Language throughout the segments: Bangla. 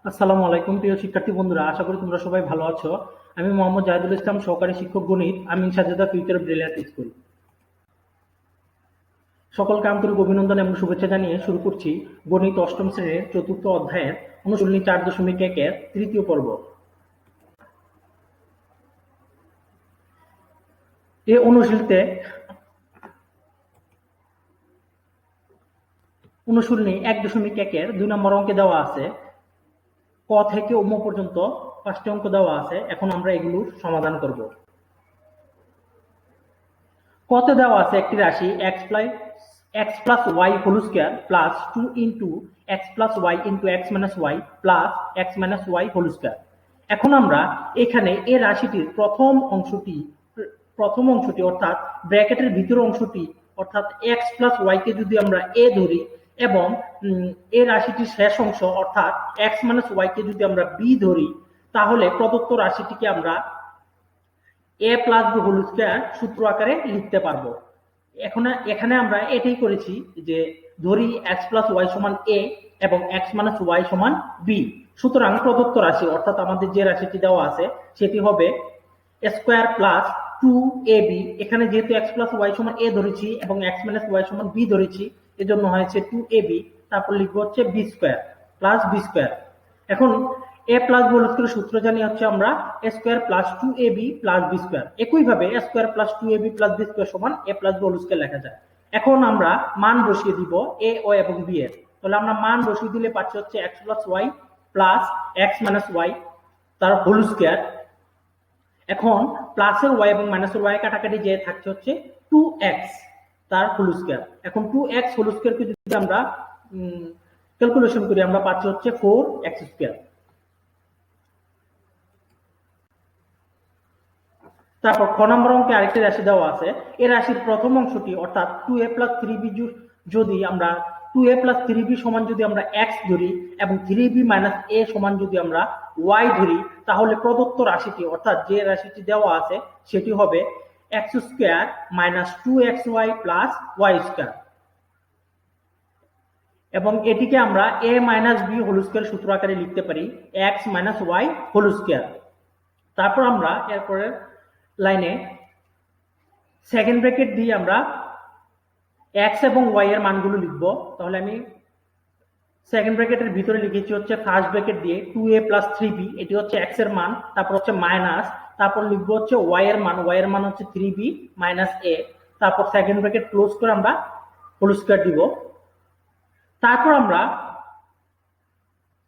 আসসালামু আলাইকুম প্রিয় শিক্ষার্থী বন্ধুরা, আশা করি তোমরা সবাই ভালো আছো। আমি মোহাম্মদ জাহিদুল ইসলাম, সহকারী শিক্ষক গণিত, আমিন সাজেদা ফিউচার ব্রিলিয়ান্ট স্কুল। সকলকে আন্তরিক অভিনন্দন এবং শুভেচ্ছা জানিয়ে শুরু করছি গণিত অষ্টম শ্রেণীর চতুর্থ অধ্যায়ের অনুশীলনী 4.1-এর তৃতীয় পর্ব। এই অনুশীলনীতে অনুশীলনী 1.1-এর 2 নম্বর অঙ্কে দেওয়া আছে ক থেকে ম পর্যন্ত 5টি অঙ্ক দেওয়া আছে। এখন আমরা এগুলোর সমাধান করব। কতে দেওয়া আছে একটি রাশি x plus y whole square plus 2 into x plus y into x minus y plus x minus y whole square. এখন আমরা এখানে এই রাশিটির প্রথম অংশটি অর্থাৎ ব্র্যাকেটের ভিতরের অংশটি অর্থাৎ এক্স প্লাস ওয়াইকে যদি আমরা এ ধরি এবং এই রাশিটির শেষ অংশ অর্থাৎ এক্স মাইনাস ওয়াইকে যদি আমরা বি ধরি, তাহলে প্রদত্ত রাশিটিকে আমরা এ প্লাস বি হোল স্কয়ার সূত্র আকারে লিখতে পারবো। এখানে আমরা এটাই করেছি যে ধরি এক্স প্লাস ওয়াই সমান এ এবং এক্স মাইনাস ওয়াই সমান বি। সুতরাং প্রদত্ত রাশি অর্থাৎ আমাদের যে রাশিটি দেওয়া আছে সেটি হবে স্কয়ার প্লাস 2ab। এখানে যেহেতু এক্স প্লাস ওয়াই সমান এ ধরেছি এবং এক্স মাইনাস ওয়াই সমান বি ধরেছি, এজন্য হয়েছে 2ab। তারপর লিখবো হচ্ছে b square plus b square. এখন a plus b whole square সূত্র জানি হচ্ছে আমরা a square plus 2ab plus b square. একইভাবে a square plus 2ab plus b square সমান a plus b whole square লেখা যায়। এখন আমরা মান বসিয়ে দিব এ ও এবং বি এর। তাহলে আমরা মান বসিয়ে দিলে পাচ্ছি হচ্ছে x plus y plus x minus y তার হোল স্কয়ার। এখন প্লাসের ওয়াই এবং মাইনাসের ওয়াই কাটাকাটি যে থাকছে হচ্ছে 2x তার হোল স্কয়ার। এখন 2x হোল স্কয়ারকে যদি আমরা ক্যালকুলেশন করি, আমরা পাচ্ছি হচ্ছে 4x স্কয়ার। তারপর খ নম্বর অঙ্কে আরেকটি রাশি দেওয়া আছে। এই রাশির প্রথম অংশটি অর্থাৎ 2a প্লাস 3b যদি আমরা 2a প্লাস 3b সমান যদি আমরা x ধরি এবং 3b মাইনাস a সমান যদি আমরা y ধরি, তাহলে প্রদত্ত রাশিটি অর্থাৎ যে রাশিটি দেওয়া আছে সেটি হবে x square minus 2xy plus y square. এবং এটিকে আমরা a minus b whole square সূত্র আকারে লিখতে পারি x minus y whole square. তারপর আমরা এরপরে লাইনে সেকেন্ড ব্র্যাকেট দিয়ে আমরা x এবং y এর মানগুলো লিখব। তাহলে আমি সেকেন্ড ব্র্যাকেটের ভিতরে লিখেছি হচ্ছে ফার্স্ট ব্র্যাকেট দিয়ে 2a প্লাস 3b, এটি হচ্ছে x এর মান, তারপর হচ্ছে মাইনাস, তারপর লিখবো হচ্ছে y এর মান হচ্ছে 3b মাইনাস a, তারপর সেকেন্ড ব্র্যাকেট ক্লোজ করে আমরা হোল স্কয়ার দিব। তারপর আমরা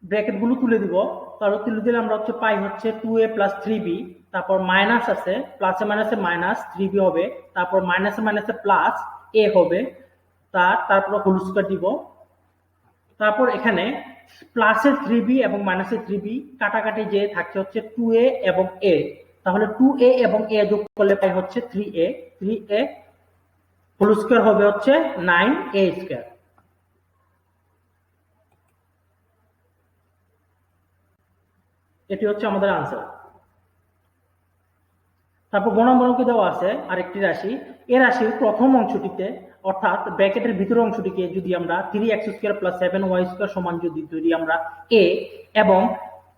ব্র্যাকেট গুলো তুলে দিব। তারপর তুলে দিলে আমরা হচ্ছে পাই হচ্ছে 2a প্লাস 3b, তারপর মাইনাস আছে, প্লাসে মাইনাসে মাইনাস 3b হবে, তারপর মাইনাসে মাইনাসে প্লাস a হবে, তারপর হোল স্কয়ার দিব। তারপর এখানে প্লাসের 3b এবং মাইনাসের 3b কাটাকাটি যে থাকছে হচ্ছে 2a এবং a, তাহলে 2a এবং a যোগ করলে পাই হচ্ছে 3a হোল স্কয়ার হবে হচ্ছে 9a স্কয়ার। এটি হচ্ছে আমাদের আনসার। তারপর গ নম্বর অঙ্কে দেওয়া আছে আরেকটি রাশি। এই রাশির প্রথম অংশটিতে অর্থাৎ ব্র্যাকেটের ভিতরের অংশটিকে যদি আমরা 3x square plus 7y square সমান যদি ধরি আমরা a, এবং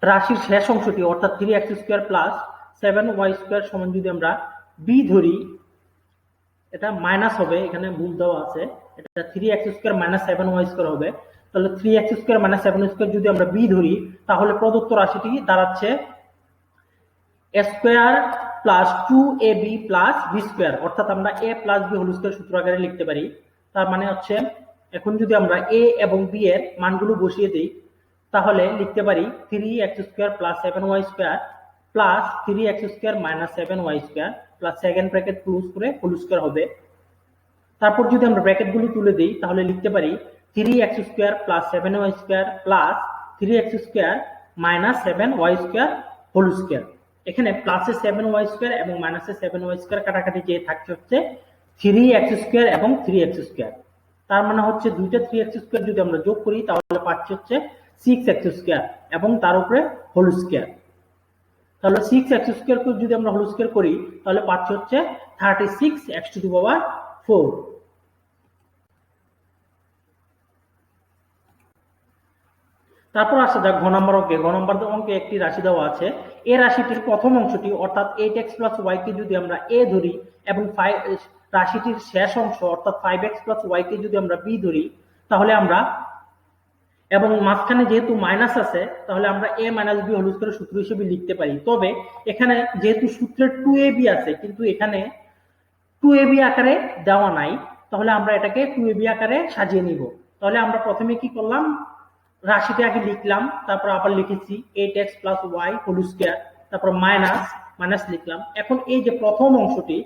রাশির শেষ অংশটি অর্থাৎ 3x square plus 7y square সমান যদি আমরা b ধরি, এটা মাইনাস হবে, এখানে ভুল দেওয়া আছে, এটা 3x square minus 7y square হবে। তাহলে 3x স্কয়ার মাইনাস 7 স্কয়ার যদি আমরা b ধরি, তাহলে প্রদত্ত রাশিটি দাঁড়াচ্ছে square plus 2ab plus b square, অর্থাৎ আমরা a plus b whole square সূত্র আকারে লিখতে পারি। তার মানে হচ্ছে এখন যদি আমরা a এবং b এর মানগুলো বসিয়ে দিই, তাহলে লিখতে পারি 3x square plus 7y square plus 3x square minus 7y square plus second bracket close করে হোল স্কয়ার হবে। তারপর যদি আমরা ব্র্যাকেট গুলো তুলে দিই, তাহলে লিখতে পারি 3x square plus 7y square plus 3x square minus 7y square whole square. এখানে প্লাসে 7y স্কয়ার এবং মাইনাসে 7y স্কয়ার কাটাকাটি যে থাকছে হচ্ছে 3x স্কয়ার এবং 3x স্কয়ার। তার মানে হচ্ছে দুইটা 3x স্কয়ার যদি আমরা যোগ করি, তাহলে পাচ্ছি হচ্ছে 6x স্কয়ার এবং তার উপরে হোল স্কয়ার। তাহলে 6x স্কয়ার কে যদি আমরা হোল স্কয়ার করি, তাহলে পাচ্ছি হচ্ছে 36x টু দি পাওয়ার 4। তারপর আসা যাক ঘ নম্বর অঙ্কে। ঘ নম্বর অঙ্কে একটি রাশি দেওয়া আছে। এ রাশিটির প্রথম অংশটি অর্থাৎ 8x প্লাস ওয়াই কে যদি আমরা এ ধরি এবং রাশিটির শেষ অংশ অর্থাৎ 5x প্লাস ওয়াই কে যদি আমরা বি ধরি, তাহলে আমরা এবং মাঝখানে যেহেতু মাইনাস আছে তাহলে আমরা a মাইনাস বি হোল স্কয়ারের সূত্র হিসেবে লিখতে পারি। তবে এখানে যেহেতু সূত্রে 2ab আছে কিন্তু এখানে 2ab আকারে দেওয়া নাই, তাহলে আমরা এটাকে 2ab আকারে সাজিয়ে নিব। তাহলে আমরা প্রথমে কি করলাম, রাশিটা আগে লিখলাম, তারপর আবার লিখেছি 8x plus y whole square, তারপর মাইনাস লিখলাম। এখন এই যে প্রথম অংশটি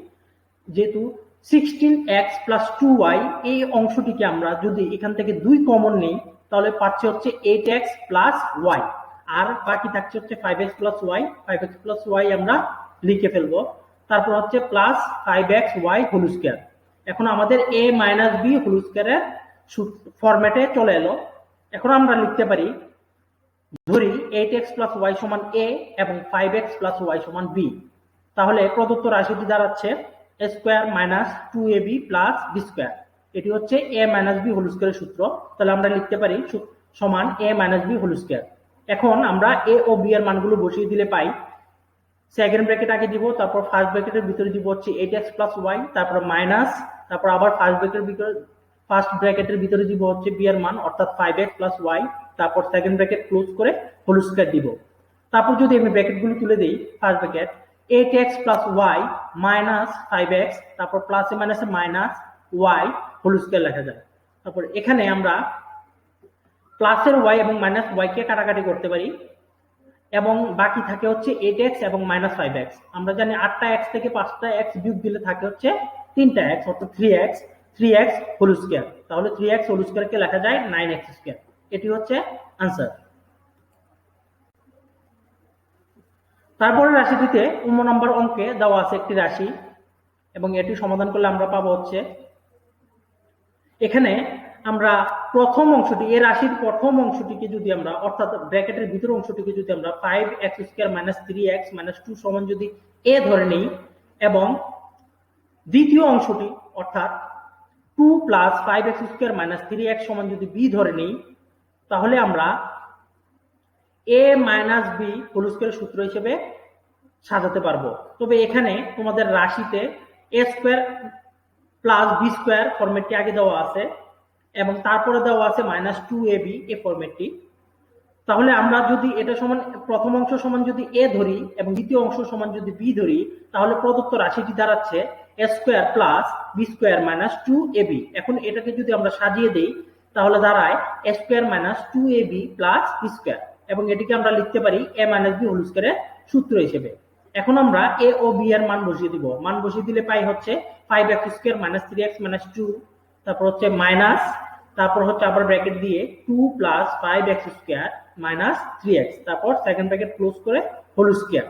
যেহেতু 16x প্লাস 2y, এই অংশটিকে আমরা যদি এখান থেকে 2 কমন নেই তাহলে পাচ্ছি হচ্ছে 8x প্লাস ওয়াই, আর বাকি থাকছে হচ্ছে 5x plus Y. 5x plus Y আমরা লিখে ফেলবো, তারপর হচ্ছে plus 5x Y whole square. এখন আমাদের a মাইনাস বি হোল স্কয়ারের ফরম্যাটে চলে এলো। এখন আমরা লিখতে পারি, ধরি 8x প্লাস ওয়াই সমান a এবং 5x প্লাস ওয়াই সমান b। তাহলে প্রদত্ত রাশিটি দাঁড়াচ্ছে a square minus 2ab plus b square. এটি হচ্ছে a মাইনাস b হোল স্কয়ারের সূত্র। তাহলে আমরা লিখতে পারি সমান a minus b whole square. এখন আমরা a ও b এর মানগুলো বসিয়ে দিলে পাই, সেকেন্ড ব্র্যাকেট আগে দিব, তারপর ফার্স্ট ব্র্যাকেটের ভিতরে দিব হচ্ছে 8x প্লাস ওয়াই, তারপর মাইনাস, তারপর আবার ফার্স্ট ব্র্যাকেটের ভিতরে দিব হচ্ছে b এর মান অর্থাৎ 5x প্লাস ওয়াই, তারপর সেকেন্ড ব্র্যাকেট ক্লোজ করে হোল স্কয়ার দিব। তারপর যদি আমি ব্র্যাকেটগুলো তুলে দেই, first bracket 8x plus y minus 5x, তারপর প্লাসে মাইনাসে মাইনাস ওয়াই হোল স্কয়ার লেখা যায়। তারপর এখানে আমরা প্লাসের ওয়াই এবং মাইনাস ওয়াই কে কাটাকাটি করতে পারি এবং বাকি থাকে হচ্ছে 8x এবং মাইনাস 5x। আমরা জানি 8টা x থেকে 5টা x বিয়োগ দিলে থাকে হচ্ছে 3টা x অর্থাৎ 3x হোল স্কয়ার। তাহলে 3x হোল স্কয়ারকে লেখা যায় 9x স্কয়ার। এটি হচ্ছে आंसर। তারপরে রাশিটিতে নম্বর অঙ্কে দেওয়া আছে একটি রাশি এবং এটি সমাধান করলে আমরা পাবো হচ্ছে, এখানে আমরা প্রথম অংশটি, এই রাশির প্রথম অংশটিকে যদি আমরা অর্থাৎ ব্র্যাকেটের ভিতর অংশটিকে যদি আমরা 5x square minus 3x minus 2 সমান যদি a ধরে নেই এবং দ্বিতীয় অংশটি অর্থাৎ 2 plus 5x square minus 3x সমান যদি b ধরে নেই, তাহলে আমরা a মাইনাস b হোল স্কয়ারের সূত্র হিসেবে সাজাতে পারবো। তবে এখানে তোমাদের রাশিতে a square plus b square ফরম্যাটটি আগে দেওয়া আছে এবং তারপরে দেওয়া আছে মাইনাস 2ab এই ফরম্যাটটি। তাহলে আমরা যদি এটা সমান প্রথম অংশ সমান যদি a ধরি এবং দ্বিতীয় অংশ সমান যদি b ধরি, তাহলে প্রদত্ত রাশিটি দাঁড়াচ্ছে a square plus b square minus 2ab। এখন এটাকে যদি আমরা সাজিয়ে দেই তাহলে দাঁড়ায় a square minus 2ab plus b square এবং এটিকে আমরা লিখতে পারি a মাইনাস b হোল স্কয়ারের সূত্র হিসেবে। এখন আমরা a ও b এর মান বসিয়ে দিব। মান বসিয়ে দিলে পাই হচ্ছে 5x square minus 3x minus 2, তারপর হচ্ছে মাইনাস, তারপর হচ্ছে আবার ব্র্যাকেট দিয়ে 2 plus 5x square minus 3x, তারপর সেকেন্ড ব্র্যাকেট ক্লোজ করে হোল স্কয়ার।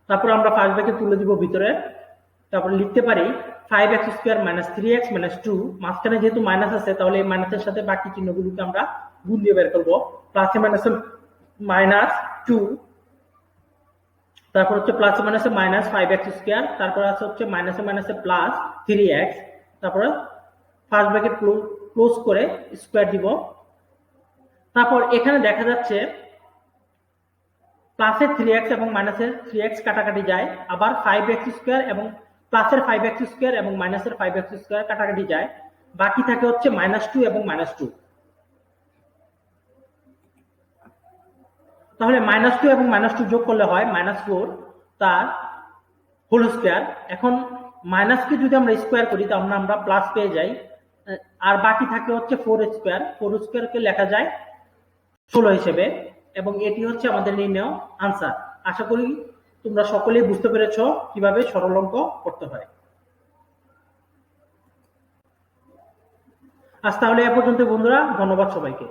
তারপর আমরা ফার্স্ট ব্র্যাকেট তুলে দিব ভিতরে, তারপর লিখতে পারি 5x square minus 3x minus 2, মাঝখানে যেহেতু মাইনাস আছে তাহলে এই মাইনাসের সাথে বাকি চিহ্নগুলোকে আমরা গুণ দিয়ে বের করব। প্লাসে মাইনাসে মাইনাস 2, তারপর হচ্ছে প্লাসে মাইনাসে মাইনাস 5x স্কয়ার, তারপর আছে হচ্ছে মাইনাসে মাইনাসে প্লাস 3x, তারপর ফার্স্ট ব্র্যাকেট ক্লোজ করে স্কয়ার দিব। তারপর এখানে দেখা যাচ্ছে প্লাসের 3x এবং মাইনাসের 3x কাটাকাটি যায়, আবার 5x স্কয়ার এবং প্লাসের 5x স্কয়ার এবং মাইনাসের 5x স্কয়ার কাটাকাটি যায়, বাকি থাকে হচ্ছে মাইনাস 2 এবং মাইনাস 2। তাহলে মাইনাস 2 এবং মাইনাস 2 যোগ করলে হয় মাইনাস 4 তার হোল স্কয়ার। এখন মাইনাসকে যদি আমরা স্কয়ার করি তাহলে আমরা প্লাস পেয়ে যাই, আর বাকি থাকে হচ্ছে 4 স্কয়ার। 4 স্কয়ারকে লেখা যায় 16 হিসেবে এবং এটি হচ্ছে আমাদের নির্ণয় আনসার। আশা করি তোমরা সকলেই বুঝতে পেরেছো কিভাবে সরল অঙ্ক করতে হয়। আজ তাহলে এ পর্যন্ত বন্ধুরা, ধন্যবাদ সবাইকে।